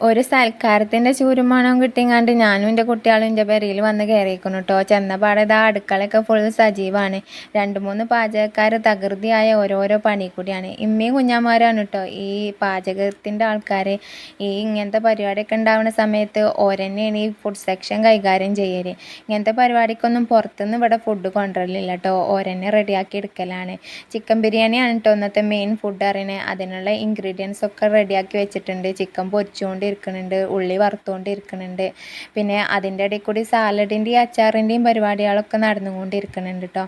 ഒരു സൽക്കാരത്തിൻ്റെ ചൂരുമണം കിട്ടിങ്ങാണ്ട് ഞാനും എൻ്റെ കുട്ടികളും എൻ്റെ പെരയിൽ വന്ന് കയറിയിരിക്കുന്നു കേട്ടോ. ചെന്നപാടെ ഇതാ അടുക്കളയൊക്കെ ഫുൾ സജീവമാണ്. 2-3 പാചകക്കാർ തകൃതിയായ ഓരോരോ പണി കൂടിയാണ്. ഇമ്മയും കുഞ്ഞാമാരാണ് കേട്ടോ ഈ പാചകത്തിൻ്റെ ആൾക്കാർ. ഇങ്ങനത്തെ പരിപാടിയൊക്കെ ഉണ്ടാവുന്ന സമയത്ത് ഓരന്നെയാണ് ഈ ഫുഡ് സെക്ഷൻ കൈകാര്യം ചെയ്യൽ. ഇങ്ങനത്തെ പരിപാടിക്കൊന്നും പുറത്തുനിന്ന് ഇവിടെ ഫുഡ് കൊണ്ടുവരലില്ല കേട്ടോ. ഓരന്നെ റെഡിയാക്കി എടുക്കലാണ്. ചിക്കൻ ബിരിയാണിയാണ് കേട്ടോ ഇന്നത്തെ മെയിൻ ഫുഡ് അറിയണത്. അതിനുള്ള ഇൻഗ്രീഡിയൻസ് ഒക്കെ റെഡിയാക്കി വെച്ചിട്ടുണ്ട്. ചിക്കൻ പൊരിച്ചുകൊണ്ട് ഇരിക്കുന്നുണ്ട്, ഉള്ളി വറുത്തുകൊണ്ടിരിക്കുന്നുണ്ട്. പിന്നെ അതിൻ്റെ ഇടയിൽ കൂടി സാലഡിൻ്റെയും അച്ചാറിൻ്റെയും പരിപാടികളൊക്കെ നടന്നുകൊണ്ടിരിക്കുന്നുണ്ട് കേട്ടോ.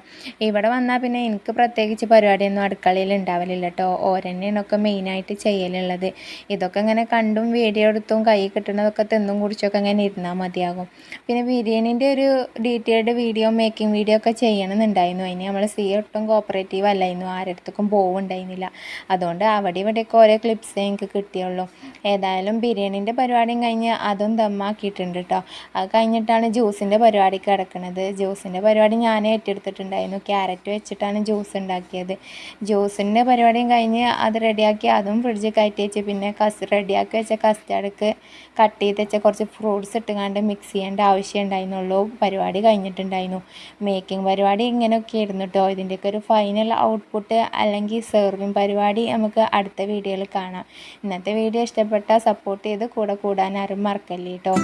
ഇവിടെ വന്നാൽ പിന്നെ എനിക്ക് പ്രത്യേകിച്ച് പരിപാടിയൊന്നും അടുക്കളയിൽ ഉണ്ടാവലില്ല കേട്ടോ. ഓരന്നെയാണൊക്കെ മെയിനായിട്ട് ചെയ്യലുള്ളത്. ഇതൊക്കെ ഇങ്ങനെ കണ്ടും വീഡിയോ എടുത്തും കൈ കിട്ടുന്നതൊക്കെ തിന്നും കുടിച്ചൊക്കെ ഇങ്ങനെ ഇരുന്നാൽ മതിയാകും. പിന്നെ ബിരിയാണീൻ്റെ ഒരു ഡീറ്റെയിൽഡ് വീഡിയോ മേക്കിംഗ് വീഡിയോ ഒക്കെ ചെയ്യണമെന്നുണ്ടായിരുന്നു. അതിന് നമ്മൾ ഒട്ടും കോപ്പറേറ്റീവ് അല്ലായിരുന്നു, ആരടുത്തേക്കും പോവുണ്ടായിരുന്നില്ല. അതുകൊണ്ട് അവിടെ ഇവിടെയൊക്കെ ഓരോ ക്ലിപ്സേ എനിക്ക് കിട്ടിയുള്ളൂ. ഏതായാലും ബിരിയാണീൻ്റെ പരിപാടിയും കഴിഞ്ഞ് അതും ദമ്മാക്കിയിട്ടുണ്ട് കേട്ടോ. അത് കഴിഞ്ഞിട്ടാണ് ജ്യൂസിൻ്റെ പരിപാടിക്ക് കിടക്കുന്നത്. ജ്യൂസിൻ്റെ പരിപാടി ഞാൻ ഏറ്റെടുത്തിട്ടുണ്ടായിരുന്നു. ക്യാരറ്റ് വെച്ചിട്ടാണ് ജ്യൂസ് ഉണ്ടാക്കിയത്. ജ്യൂസിൻ്റെ പരിപാടിയും കഴിഞ്ഞ് അത് റെഡിയാക്കി അതും ഫ്രിഡ്ജിൽ കയറ്റി വെച്ച് പിന്നെ റെഡിയാക്കി വെച്ച കസ്റ്റാർഡ്ക്ക് കട്ട് ചെയ്ത് വെച്ച കുറച്ച് ഫ്രൂട്ട്സ് ഇട്ടുകൊണ്ട് മിക്സ് ചെയ്യേണ്ട ആവശ്യം ഉണ്ടായിരുന്നുള്ളൂ. പരിപാടി കഴിഞ്ഞിട്ടുണ്ടായിരുന്നു. മേക്കിംഗ് പരിപാടി ഇങ്ങനെയൊക്കെ ആയിരുന്നു കേട്ടോ. ഇതിൻ്റെയൊക്കെ ഒരു ഫൈനൽ ഔട്ട്പുട്ട് അല്ലെങ്കിൽ സെർവിങ് പരിപാടി നമുക്ക് അടുത്ത വീഡിയോയിൽ കാണാം. ഇന്നത്തെ വീഡിയോ ഇഷ്ടപ്പെട്ടാൽ സപ്പോർട്ട് ചെയ്ത് കൂടെ കൂടാൻ ആരും മറക്കല്ലേ കേട്ടോ.